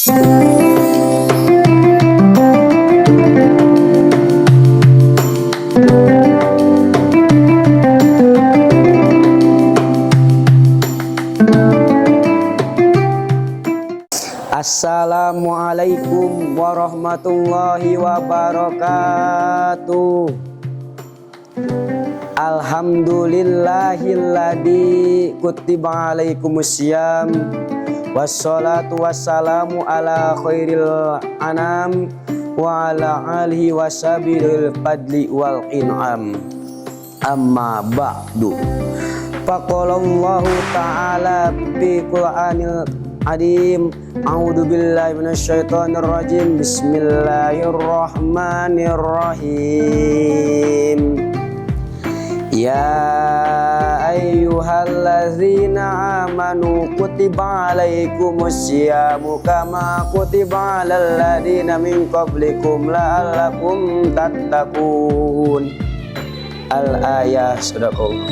Assalamualaikum warahmatullahi wabarakatuh. Alhamdulillahilladzi kutiba alaikumusiyam, wassalatu wassalamu ala khairil anam wa ala alihi washabil fadli wal in'am. Amma ba'du. Faqalallahu ta'ala fi Qur'anil Adim. A'udzu billahi minasyaitonir rajim. Bismillahirrahmanirrahim. Ya ayyuhallazina amanu kutiba alaikumusyamu kama kutiba alal ladzina min qablikum la'allakum tattaqun. Al-ayah. Sadaqallah.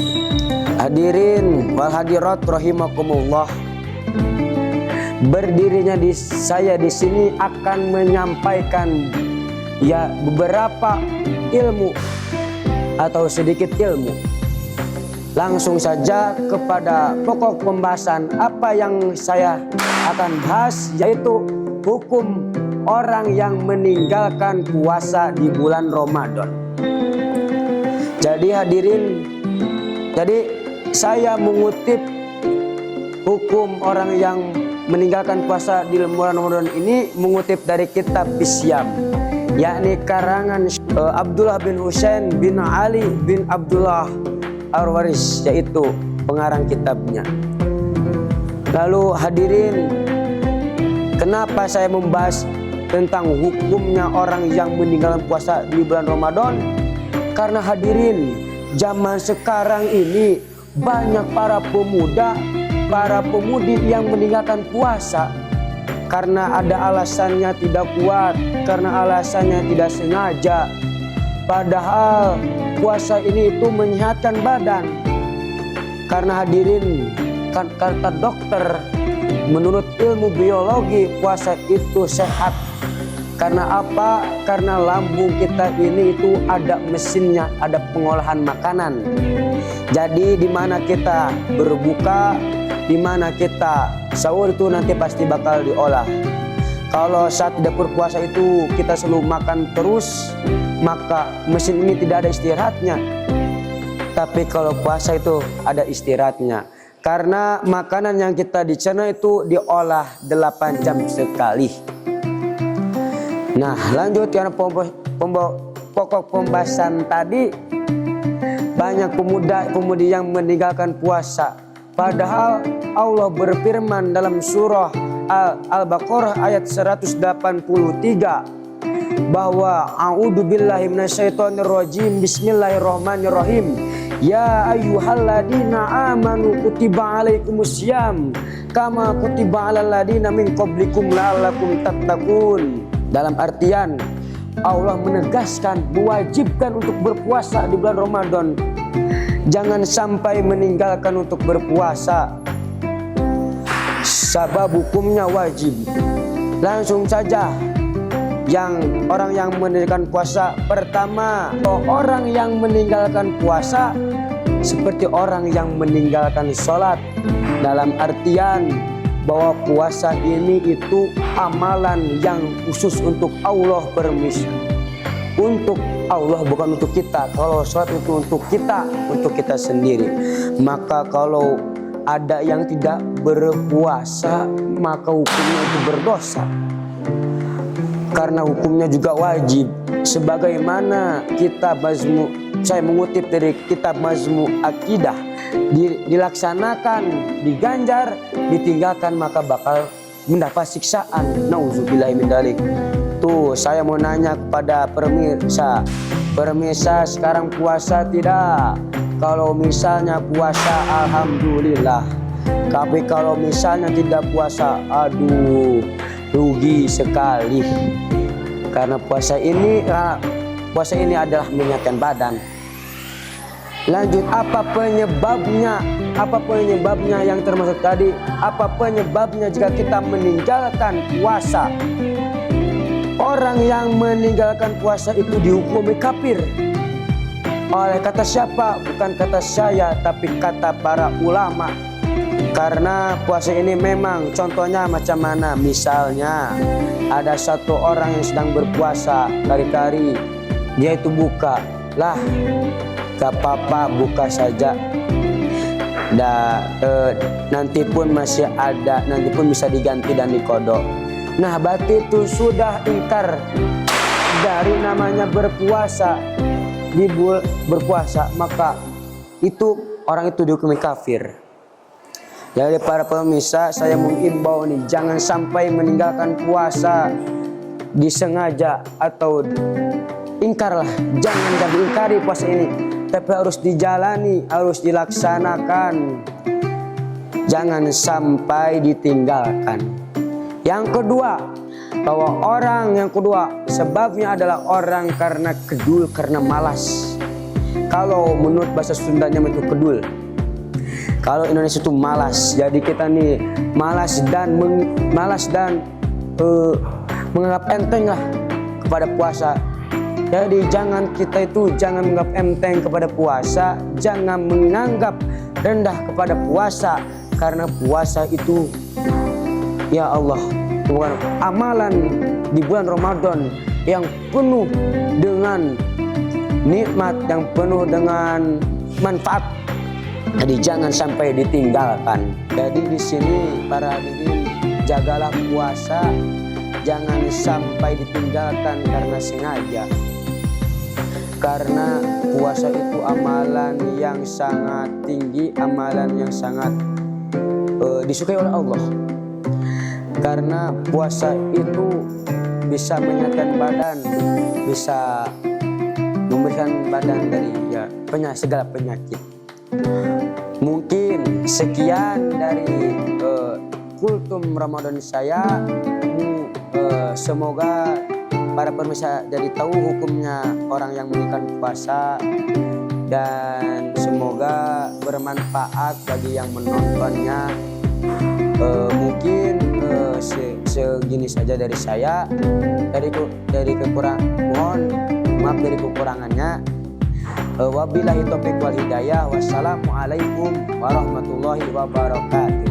Hadirin wal hadirat rahimakumullah. Berdirinya saya di sini akan menyampaikan beberapa ilmu atau sedikit ilmu. Langsung saja kepada pokok pembahasan apa yang saya akan bahas, yaitu hukum orang yang meninggalkan puasa di bulan Ramadan. Jadi hadirin, saya mengutip hukum orang yang meninggalkan puasa di bulan Ramadan ini mengutip dari kitab Bisyam, yakni karangan Abdullah bin Husain bin Ali bin Abdullah Al-Waris, yaitu pengarang kitabnya. Lalu hadirin, kenapa saya membahas tentang hukumnya orang yang meninggalkan puasa di bulan Ramadan? Karena hadirin, zaman sekarang ini banyak para pemuda, para pemudi yang meninggalkan puasa karena ada alasannya tidak kuat, karena alasannya tidak sengaja. Padahal puasa ini itu menyehatkan badan. Karena hadirin, kata dokter, menurut ilmu biologi puasa itu sehat. Karena apa? Karena lambung kita ini itu ada mesinnya, ada pengolahan makanan. Jadi di mana kita berbuka, di mana kita sahur itu nanti pasti bakal diolah. Kalau saat tidak berpuasa itu kita selalu makan terus, maka mesin ini tidak ada istirahatnya. Tapi kalau puasa itu ada istirahatnya, karena makanan yang kita dicerna itu diolah 8 jam sekali. Nah, lanjut karena pokok pembahasan tadi, banyak pemuda-pemudi yang meninggalkan puasa. Padahal Allah berfirman dalam surah Al-Baqarah ayat 183 bahwa a'udzu billahi minasyaitonir rajim, bismillahirrahmanirrahim. Ya ayyuhalladzina amanu kutiba alaikumussyam kama kutiba alal ladzina min qablikum la'allakum tattaqun. Dalam artian Allah menegaskan, mewajibkan untuk berpuasa di bulan Ramadan. Jangan sampai meninggalkan untuk berpuasa, sebab hukumnya wajib. Langsung saja, orang yang meninggalkan puasa, pertama, orang yang meninggalkan puasa seperti orang yang meninggalkan sholat. Dalam artian bahwa puasa ini itu amalan yang khusus untuk Allah, permisi untuk Allah, bukan untuk kita. Kalau sholat itu untuk kita sendiri. Maka kalau ada yang tidak berpuasa, maka hukumnya itu berdosa, karena hukumnya juga wajib. Sebagaimana kitab saya mengutip dari kitab Majmu' Aqidah, dilaksanakan, diganjar, ditinggalkan maka bakal mendapat siksaan. Nauzubillahi min dzalik. Tuh, saya mau nanya kepada pemirsa sekarang puasa tidak? Kalau misalnya puasa, alhamdulillah. Tapi kalau misalnya tidak puasa, aduh, rugi sekali. Karena puasa ini adalah menyehatkan badan. Lanjut, apa penyebabnya? Apa penyebabnya yang termasuk tadi? Apa penyebabnya jika kita meninggalkan puasa? Orang yang meninggalkan puasa itu dihukumi kafir. Oleh kata siapa? Bukan kata saya, tapi kata para ulama. Karena puasa ini memang contohnya macam mana? Misalnya ada satu orang yang sedang berpuasa, kari-kari dia itu buka, lah gak apa-apa buka saja, nanti pun masih ada, nanti pun bisa diganti dan dikodok. Nah berarti itu sudah ingkar dari namanya berpuasa. Berpuasa, maka itu orang itu dihukumi kafir. Jadi para pemirsa, saya mengimbau nih, jangan sampai meninggalkan puasa disengaja atau ingkarlah. Jangan diingkari puasa ini, tapi harus dijalani, harus dilaksanakan. Jangan sampai ditinggalkan. Yang kedua, bahwa orang yang kedua sebabnya adalah orang karena kedul, karena malas. Kalau menurut bahasa Sundanya itu kedul, kalau Indonesia itu malas. Jadi kita nih malas dan menganggap enteng lah kepada puasa. Jadi jangan menganggap enteng kepada puasa, jangan menganggap rendah kepada puasa, karena puasa itu ya Allah, bukan amalan di bulan Ramadan yang penuh dengan nikmat, yang penuh dengan manfaat. Jadi jangan sampai ditinggalkan. Jadi di sini para hadirin, jagalah puasa, jangan sampai ditinggalkan karena sengaja. Karena puasa itu amalan yang sangat tinggi, amalan yang sangat disukai oleh Allah. Karena puasa itu bisa menyehatkan badan, bisa memberikan badan dari segala penyakit. Mungkin sekian dari kultum Ramadan saya. Semoga para pemirsa jadi tahu hukumnya orang yang meninggalkan puasa, dan semoga bermanfaat bagi yang menontonnya. Mungkin segini saja dari saya. Dari kekurangan, mohon maaf dari kekurangannya. Wabillahi taufiq wal hidayah. Wassalamualaikum warahmatullahi wabarakatuh.